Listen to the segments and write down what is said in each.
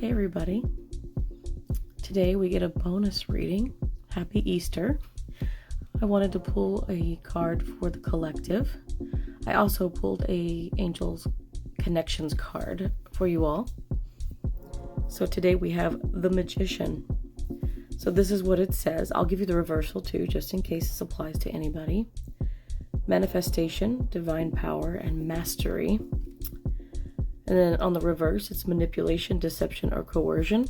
Hey everybody. Today we get a bonus reading. Happy Easter. I wanted to pull a card for the collective. I also pulled a Angels Connections card for you all. So today we have the Magician. So this is what it says. I'll give you the reversal too, just in case this applies to anybody. Manifestation, divine power, and mastery. And then on the reverse, it's manipulation, deception, or coercion.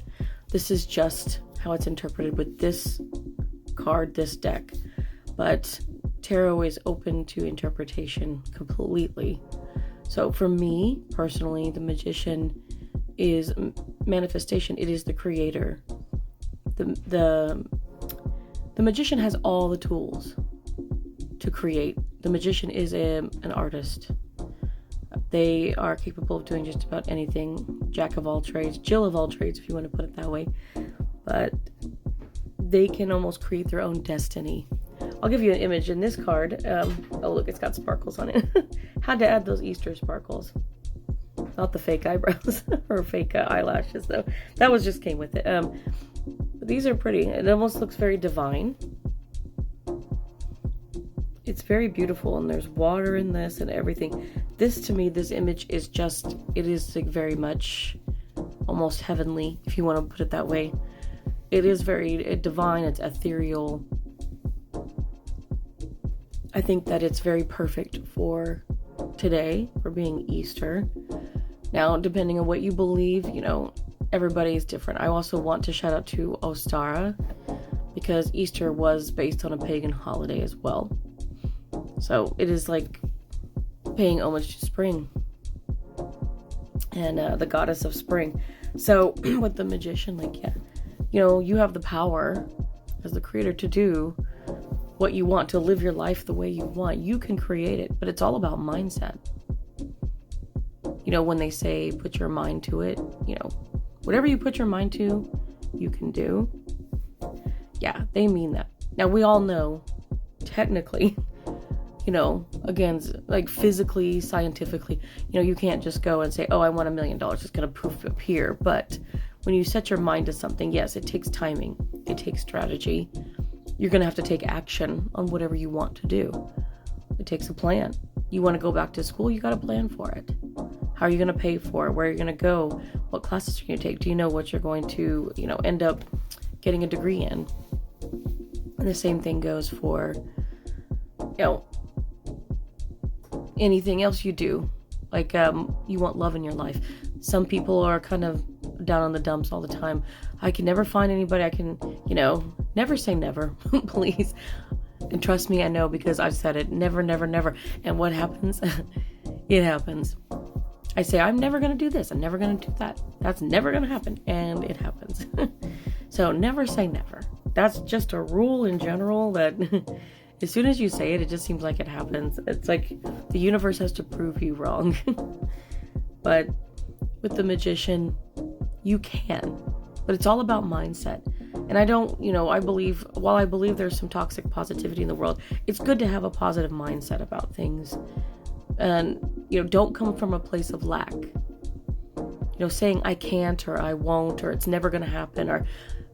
This is just how it's interpreted with this card, this deck. But tarot is open to interpretation completely. So for me, personally, the Magician is manifestation. It is the creator. The Magician has all the tools to create. The Magician is an artist. They are capable of doing just about anything. Jack of all trades, Jill of all trades, if you want to put it that way. But they can almost create their own destiny. I'll give you an image in this card. Oh, look, it's got sparkles on it. Had to add those Easter sparkles. Not the fake eyebrows or fake eyelashes, though. That was just came with it. But these are pretty. It almost looks very divine. It's very beautiful, and there's water in this and everything. This, to me, this image is just, it is like very much almost heavenly, if you want to put it that way. It is very divine, it's ethereal. I think that it's very perfect for today, for being Easter. Now, depending on what you believe, everybody is different. I also want to shout out to Ostara, because Easter was based on a pagan holiday as well. So it is like paying homage to spring and the goddess of spring. So with the Magician, you have the power as the creator to do what you want, to live your life the way you want. You can create it, but it's all about mindset. When they say put your mind to it, whatever you put your mind to, you can do. Yeah, they mean that. Now we all know, technically, again, like physically, scientifically, you can't just go and say, oh, I want $1 million. It's going to poof appear. But when you set your mind to something, yes, it takes timing. It takes strategy. You're going to have to take action on whatever you want to do. It takes a plan. You want to go back to school, you got to plan for it. How are you going to pay for it? Where are you going to go? What classes are you going to take? Do you know what you're going to, end up getting a degree in? And the same thing goes for, anything else you do. Like, you want love in your life. Some people are kind of down on the dumps all the time. I can never find anybody. I can, never say never, please. And trust me, I know, because I've said it. Never, never, never. And what happens? It happens. I say, I'm never going to do this. I'm never going to do that. That's never going to happen. And it happens. So never say never. That's just a rule in general that as soon as you say it, it just seems like it happens. It's like the universe has to prove you wrong. But with the Magician, you can. But it's all about mindset. And I don't, while I believe there's some toxic positivity in the world, it's good to have a positive mindset about things. And, don't come from a place of lack. Saying I can't, or I won't, or it's never going to happen, or,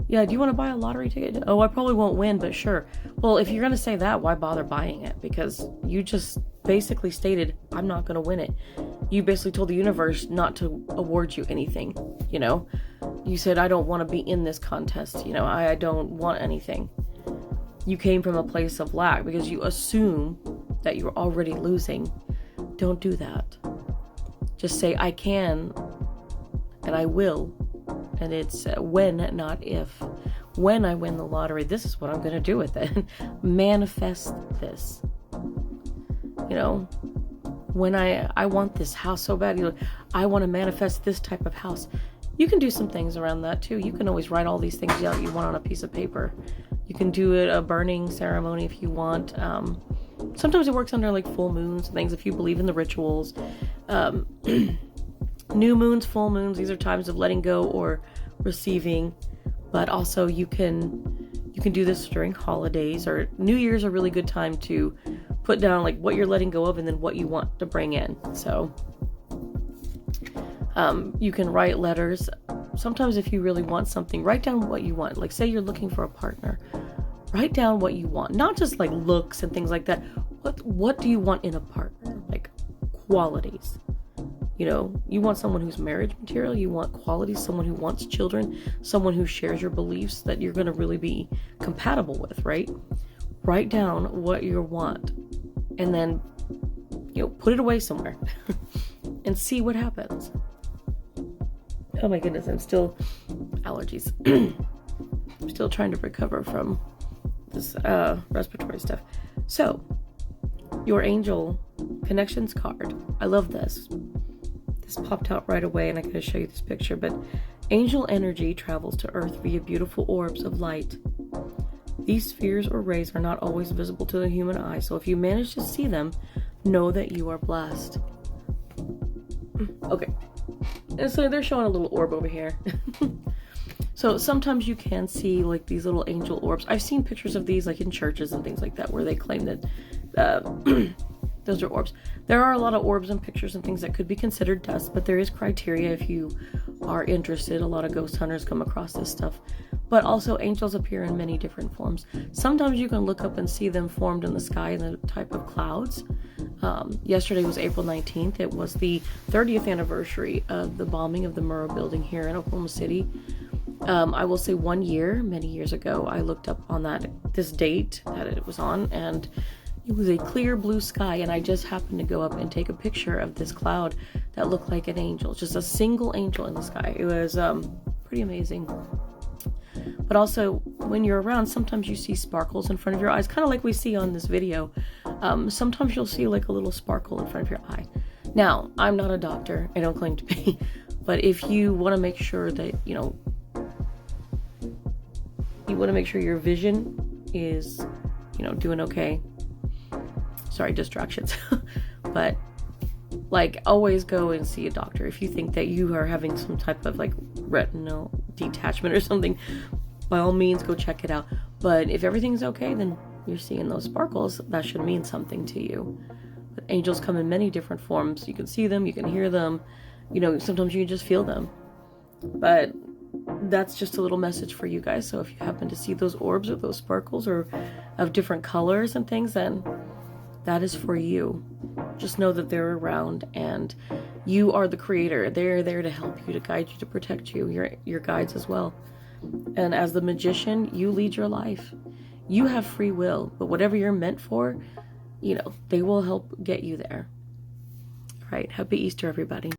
yeah, do you want to buy a lottery ticket? Oh, I probably won't win, but sure. Well, if you're going to say that, why bother buying it? Because you just basically stated, I'm not going to win it. You basically told the universe not to award you anything, You said, I don't want to be in this contest, I don't want anything. You came from a place of lack because you assume that you're already losing. Don't do that. Just say, I can, and I will. And it's when, not if. When I win the lottery, this is what I'm going to do with it. Manifest this. When I want this house so bad, I want to manifest this type of house. You can do some things around that too. You can always write all these things out you want on a piece of paper. You can do a burning ceremony if you want. Sometimes it works under like full moons and things if you believe in the rituals. New moons, full moons, these are times of letting go or receiving. But also you can do this during holidays, or New Year's a really good time to put down like what you're letting go of and then what you want to bring in. So you can write letters sometimes if you really want something, write down what you want. Like say you're looking for a partner, write down what you want, not just like looks and things like that. What do you want in a partner? Like qualities. You know, you want someone who's marriage material, you want qualities, someone who wants children, someone who shares your beliefs that you're going to really be compatible with, right? Write down what you want and then, you know, put it away somewhere and see what happens. Oh my goodness, I'm still allergies. I'm still trying to recover from this respiratory stuff. So, your angel connections card. I love this. This popped out right away and I gotta show you this picture, but angel energy travels to Earth via beautiful orbs of light. These spheres or rays are not always visible to the human eye, so if you manage to see them, know that you are blessed. Okay, and so they're showing a little orb over here. So sometimes you can see like these little angel orbs. I've seen pictures of these like in churches and things like that where they claim that those are orbs. There are a lot of orbs and pictures and things that could be considered dust, but there is criteria if you are interested. A lot of ghost hunters come across this stuff. But also angels appear in many different forms. Sometimes you can look up and see them formed in the sky in the type of clouds. Yesterday was April 19th. It was the 30th anniversary of the bombing of the Murrah building here in Oklahoma City. I will say 1 year, many years ago, I looked up on this date that it was on, and it was a clear blue sky, and I just happened to go up and take a picture of this cloud that looked like an angel, just a single angel in the sky. It was pretty amazing. But also, when you're around, sometimes you see sparkles in front of your eyes, kind of like we see on this video. Sometimes you'll see like a little sparkle in front of your eye. Now, I'm not a doctor, I don't claim to be, but if you want to make sure that, you want to make sure your vision is, doing okay. Sorry, distractions. But like always go and see a doctor if you think that you are having some type of like retinal detachment or something. By all means, go check it out. But if everything's okay, then you're seeing those sparkles. That should mean something to you. But angels come in many different forms. You can see them, you can hear them. Sometimes you can just feel them. But that's just a little message for you guys. So if you happen to see those orbs or those sparkles or of different colors and things, then that is for you. Just know that they're around and you are the creator. They're there to help you, to guide you, to protect you, your guides as well. And as the magician, you lead your life. You have free will, but whatever you're meant for, they will help get you there. All right, happy Easter, everybody.